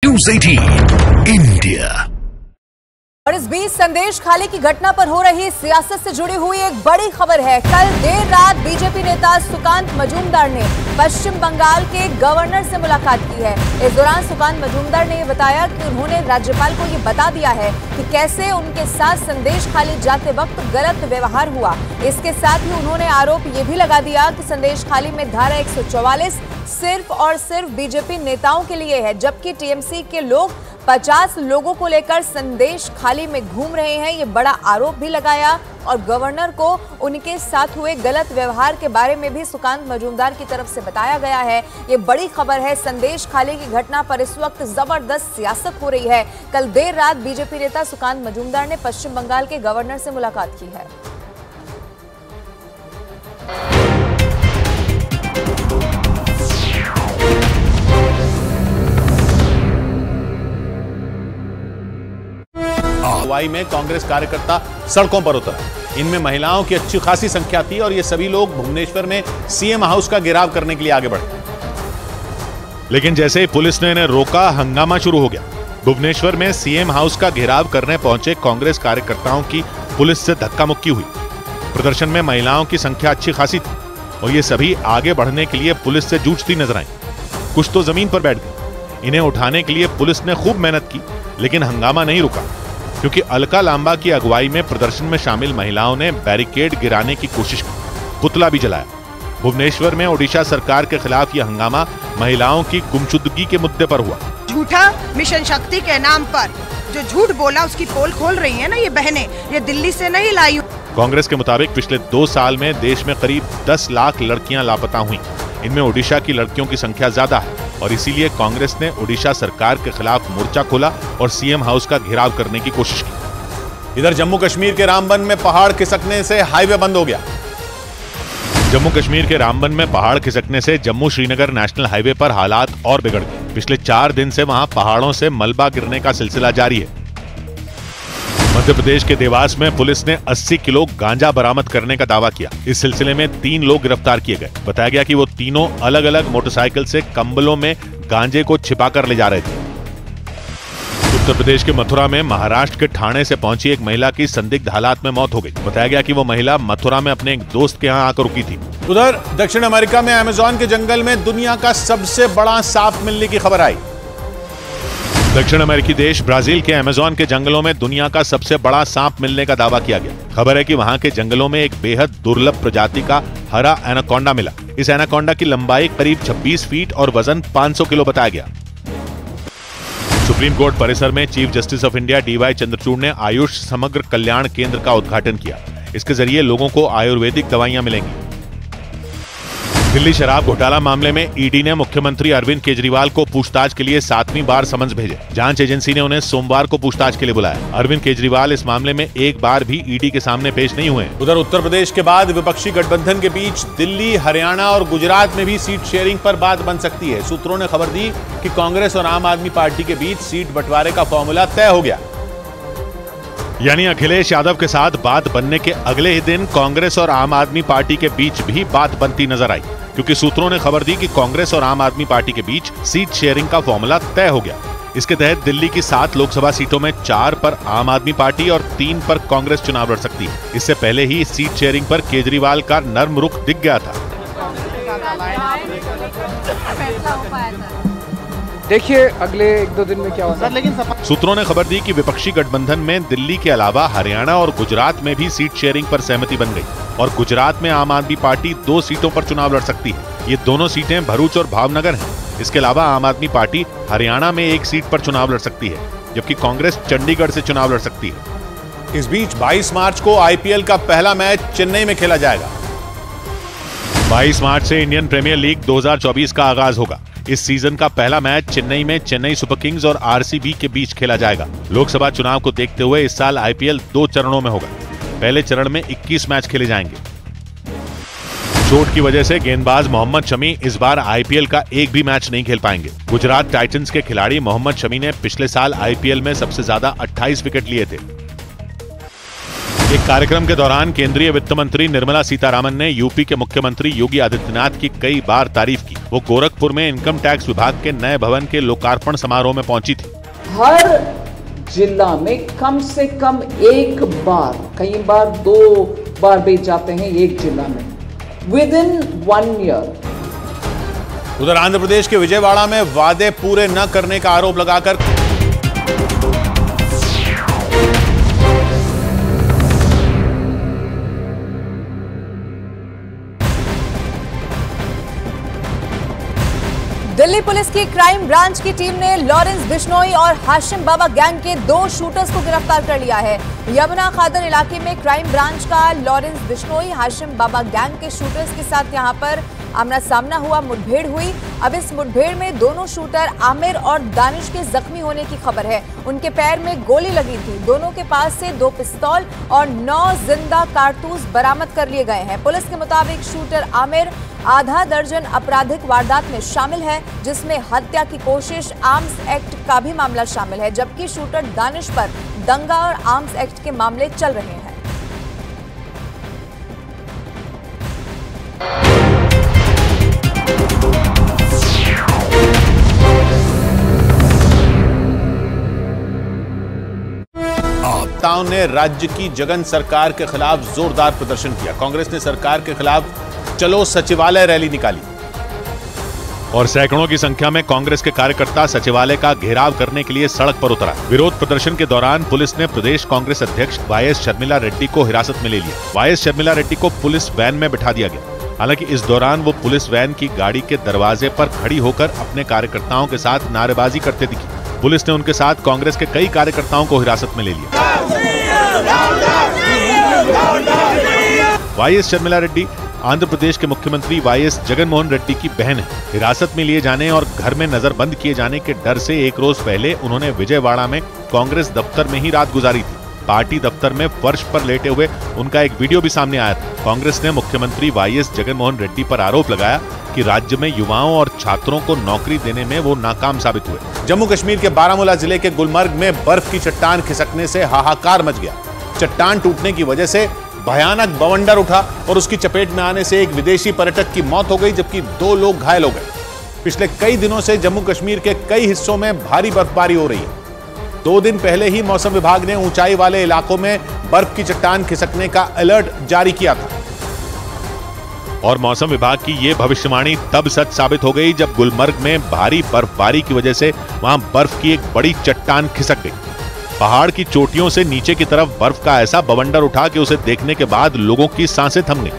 News 18 India. और इस बीच संदेश खाली की घटना पर हो रही सियासत से जुड़ी हुई एक बड़ी खबर है। कल देर रात बीजेपी नेता सुकांत मजूमदार ने पश्चिम बंगाल के गवर्नर से मुलाकात की है। इस दौरान सुकांत मजूमदार ने यह बताया कि उन्होंने राज्यपाल को ये बता दिया है कि कैसे उनके साथ संदेश खाली जाते वक्त गलत व्यवहार हुआ। इसके साथ ही उन्होंने आरोप ये भी लगा दिया कि संदेश खाली में धारा 144 सिर्फ और सिर्फ बीजेपी नेताओं के लिए है, जबकि टीएमसी के लोग 50 लोगों को लेकर संदेश खाली में घूम रहे हैं। ये बड़ा आरोप भी लगाया और गवर्नर को उनके साथ हुए गलत व्यवहार के बारे में भी सुकांत मजूमदार की तरफ से बताया गया है। ये बड़ी खबर है। संदेश खाली की घटना पर इस वक्त जबरदस्त सियासत हो रही है। कल देर रात बीजेपी नेता सुकांत मजूमदार ने पश्चिम बंगाल के गवर्नर से मुलाकात की है। अगुवाई में कांग्रेस कार्यकर्ता सड़कों पर उतरा। इनमें महिलाओं की अच्छी खासी संख्या थी और ये सभी लोग भुवनेश्वर में सीएम हाउस का घेराव करने के लिए आगे बढ़े। लेकिन जैसे ही पुलिस ने इन्हें रोका, हंगामा शुरू हो गया। भुवनेश्वर में सीएम हाउस का घेराव करने पहुंचे कांग्रेस कार्यकर्ताओं की पुलिस से धक्का मुक्की हुई। प्रदर्शन में महिलाओं की संख्या अच्छी खासी थी और ये सभी आगे बढ़ने के लिए पुलिस से जूझती नजर आई। कुछ तो जमीन पर बैठ गए। इन्हें उठाने के लिए पुलिस ने खूब मेहनत की, लेकिन हंगामा नहीं रुका, क्योंकि अलका लांबा की अगुवाई में प्रदर्शन में शामिल महिलाओं ने बैरिकेड गिराने की कोशिश की, पुतला भी जलाया। भुवनेश्वर में ओडिशा सरकार के खिलाफ यह हंगामा महिलाओं की गुमशुदगी के मुद्दे पर हुआ। झूठा मिशन शक्ति के नाम पर जो झूठ बोला उसकी पोल खोल रही है ना ये बहनें, ये दिल्ली से नहीं लाई। कांग्रेस के मुताबिक पिछले 2 साल में देश में करीब 10 लाख लड़कियां लापता हुई। इनमें ओडिशा की लड़कियों की संख्या ज्यादा है और इसीलिए कांग्रेस ने ओडिशा सरकार के खिलाफ मोर्चा खोला और सीएम हाउस का घेराव करने की कोशिश की। इधर जम्मू कश्मीर के रामबन में पहाड़ खिसकने से हाईवे बंद हो गया। जम्मू कश्मीर के रामबन में पहाड़ खिसकने से जम्मू श्रीनगर नेशनल हाईवे पर हालात और बिगड़ गए। पिछले 4 दिन से वहां पहाड़ों से मलबा गिरने का सिलसिला जारी है। मध्य प्रदेश के देवास में पुलिस ने 80 किलो गांजा बरामद करने का दावा किया। इस सिलसिले में 3 लोग गिरफ्तार किए गए। बताया गया कि वो तीनों अलग अलग मोटरसाइकिल से कंबलों में गांजे को छिपाकर ले जा रहे थे। उत्तर प्रदेश के मथुरा में महाराष्ट्र के ठाणे से पहुंची एक महिला की संदिग्ध हालात में मौत हो गई। बताया गया कि वो महिला मथुरा में अपने एक दोस्त के यहाँ आकर रुकी थी। उधर दक्षिण अमेरिका में अमेज़न के जंगल में दुनिया का सबसे बड़ा सांप मिलने की खबर आई। दक्षिण अमेरिकी देश ब्राजील के अमेज़न के जंगलों में दुनिया का सबसे बड़ा सांप मिलने का दावा किया गया। खबर है कि वहां के जंगलों में एक बेहद दुर्लभ प्रजाति का हरा एनाकोंडा मिला। इस एनाकोंडा की लंबाई करीब 26 फीट और वजन 500 किलो बताया गया। सुप्रीम कोर्ट परिसर में chief justice of India DY Chandrachud ने आयुष समग्र कल्याण केंद्र का उद्घाटन किया। इसके जरिए लोगों को आयुर्वेदिक दवाइयां मिलेंगी। दिल्ली शराब घोटाला मामले में ईडी ने मुख्यमंत्री अरविंद केजरीवाल को पूछताछ के लिए 7वीं बार समन्स भेजे। जांच एजेंसी ने उन्हें सोमवार को पूछताछ के लिए बुलाया। अरविंद केजरीवाल इस मामले में एक बार भी ईडी के सामने पेश नहीं हुए। उधर उत्तर प्रदेश के बाद विपक्षी गठबंधन के बीच दिल्ली, हरियाणा और गुजरात में भी सीट शेयरिंग पर बात बन सकती है। सूत्रों ने खबर दी कि कांग्रेस और आम आदमी पार्टी के बीच सीट बंटवारे का फॉर्मूला तय हो गया। यानी अखिलेश यादव के साथ बात बनने के अगले ही दिन कांग्रेस और आम आदमी पार्टी के बीच भी बात बनती नजर आई, क्योंकि सूत्रों ने खबर दी कि कांग्रेस और आम आदमी पार्टी के बीच सीट शेयरिंग का फॉर्मूला तय हो गया। इसके तहत दिल्ली की 7 लोकसभा सीटों में 4 पर आम आदमी पार्टी और 3 पर कांग्रेस चुनाव लड़ सकती है। इससे पहले ही सीट शेयरिंग पर केजरीवाल का नर्म रुख दिख गया था। देखिए अगले 1-2 दिन में क्या होगा। लेकिन सूत्रों ने खबर दी कि विपक्षी गठबंधन में दिल्ली के अलावा हरियाणा और गुजरात में भी सीट शेयरिंग पर सहमति बन गई और गुजरात में आम आदमी पार्टी 2 सीटों पर चुनाव लड़ सकती है। ये दोनों सीटें भरूच और भावनगर हैं। इसके अलावा आम आदमी पार्टी हरियाणा में 1 सीट पर चुनाव लड़ सकती है, जबकि कांग्रेस चंडीगढ़ से चुनाव लड़ सकती है। इस बीच 22 मार्च को IPL का पहला मैच चेन्नई में खेला जाएगा। 22 मार्च से इंडियन प्रीमियर लीग 2024 का आगाज होगा। इस सीजन का पहला मैच चेन्नई में चेन्नई सुपर किंग्स और RCB के बीच खेला जाएगा। लोकसभा चुनाव को देखते हुए इस साल IPL 2 चरणों में होगा। पहले चरण में 21 मैच खेले जाएंगे। चोट की वजह से गेंदबाज मोहम्मद शमी इस बार IPL का एक भी मैच नहीं खेल पाएंगे। गुजरात टाइटंस के खिलाड़ी मोहम्मद शमी ने पिछले साल IPL में सबसे ज्यादा 28 विकेट लिए थे। एक कार्यक्रम के दौरान केंद्रीय वित्त मंत्री निर्मला सीतारामन ने यूपी के मुख्यमंत्री योगी आदित्यनाथ की कई बार तारीफ की। वो गोरखपुर में इनकम टैक्स विभाग के नए भवन के लोकार्पण समारोह में पहुंची थी। हर जिला में कम से कम एक बार, कई बार 2 बार भी जाते हैं एक जिला में, विद इन 1 ईयर। उधर आंध्र प्रदेश के विजयवाड़ा में वादे पूरे न करने का आरोप लगाकर दिल्ली पुलिस की क्राइम ब्रांच की टीम ने लॉरेंस बिश्नोई और हाशिम बाबा गैंग के 2 शूटर्स को गिरफ्तार कर लिया है। यमुना खादर इलाके में क्राइम ब्रांच का लॉरेंस बिश्नोई हाशिम बाबा गैंग के शूटर्स के साथ यहां पर आमना सामना हुआ, मुठभेड़ हुई। अब इस मुठभेड़ में दोनों शूटर आमिर और दानिश के जख्मी होने की खबर है। उनके पैर में गोली लगी थी। दोनों के पास से 2 पिस्तौल और 9 जिंदा कारतूस बरामद कर लिए गए हैं। पुलिस के मुताबिक शूटर आमिर आधा दर्जन आपराधिक वारदात में शामिल है, जिसमें हत्या की कोशिश, आर्म्स एक्ट का भी मामला शामिल है, जबकि शूटर दानिश पर दंगा और आर्म्स एक्ट के मामले चल रहे हैं। नेताओं ने राज्य की जगन सरकार के खिलाफ जोरदार प्रदर्शन किया। कांग्रेस ने सरकार के खिलाफ चलो सचिवालय रैली निकाली और सैकड़ों की संख्या में कांग्रेस के कार्यकर्ता सचिवालय का घेराव करने के लिए सड़क पर उतरा। विरोध प्रदर्शन के दौरान पुलिस ने प्रदेश कांग्रेस अध्यक्ष वाईएस शर्मिला रेड्डी को हिरासत में ले लिया। वाईएस शर्मिला रेड्डी को पुलिस वैन में बिठा दिया गया। हालांकि इस दौरान वो पुलिस वैन की गाड़ी के दरवाजे पर खड़ी होकर अपने कार्यकर्ताओं के साथ नारेबाजी करते दिखी। पुलिस ने उनके साथ कांग्रेस के कई कार्यकर्ताओं को हिरासत में ले लिया। वाईएस शर्मिला रेड्डी आंध्र प्रदेश के मुख्यमंत्री वाईएस जगनमोहन रेड्डी की बहन है। हिरासत में लिए जाने और घर में नजरबंद किए जाने के डर से एक रोज पहले उन्होंने विजयवाड़ा में कांग्रेस दफ्तर में ही रात गुजारी थी। पार्टी दफ्तर में फर्श पर लेटे हुए उनका एक वीडियो भी सामने आया था। कांग्रेस ने मुख्यमंत्री वाईएस जगनमोहन रेड्डी पर आरोप लगाया कि राज्य में युवाओं और छात्रों को नौकरी देने में वो नाकाम साबित हुए। जम्मू कश्मीर के बारामूला जिले के गुलमर्ग में बर्फ की चट्टान खिसकने से हाहाकार मच गया। चट्टान टूटने की वजह से भयानक बवंडर उठा और उसकी चपेट में आने से एक विदेशी पर्यटक की मौत हो गई, जबकि 2 लोग घायल हो गए। पिछले कई दिनों से जम्मू कश्मीर के कई हिस्सों में भारी बर्फबारी हो रही है। 2 दिन पहले ही मौसम विभाग ने ऊंचाई वाले इलाकों में बर्फ की चट्टान खिसकने का अलर्ट जारी किया था। और मौसम विभाग की ये भविष्यवाणी तब सच साबित हो गई जब गुलमर्ग में भारी बर्फबारी की वजह से वहां बर्फ की एक बड़ी चट्टान खिसक गई। पहाड़ की चोटियों से नीचे की तरफ बर्फ का ऐसा बवंडर उठा कि उसे देखने के बाद लोगों की सांसें थम गईं।